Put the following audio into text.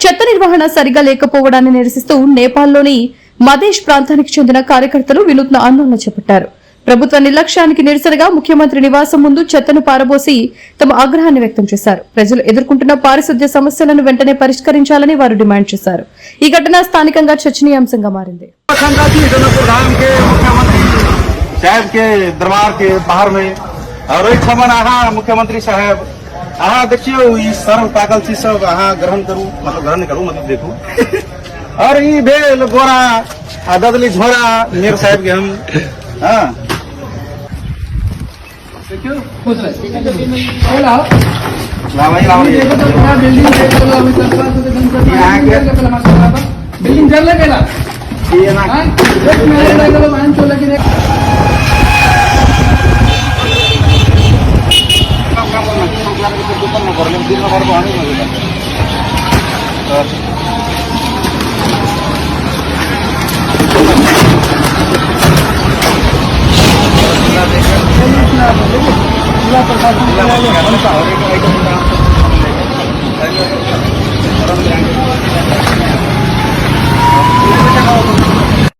చెత్త నిర్వహణ సరిగా లేకపోవడాన్ని నిరసిస్తూ నేపాల్లోని మదేశ్ ప్రాంతానికి చెందిన కార్యకర్తలు వినూత్న ఆందోళన చేపట్టారు. ప్రభుత్వ నిర్లక్ష్యానికి నిరసనగా ముఖ్యమంత్రి నివాసం ముందు చెత్తను పారబోసి తమ ఆగ్రహాన్ని వ్యక్తం చేశారు. ప్రజలు ఎదుర్కొంటున్న పారిశుద్ధ్య సమస్యలను వెంటనే పరిష్కరించాలని వారు డిమాండ్ చేశారు. ఈ ఘటన స్థానికంగా చర్చనీయాంశంగా మారింది. मुख्यमंत्री साहब अहाँ देखियो सर्व पागल चीज सब अहाँ ग्रहण करू मतलब ग्रहण करू मतलब देखू और ये बेल गोरा ददली झोरा मेरे साहब के हम हाँ बिल्डिंग जल गेला जिला प्रशासन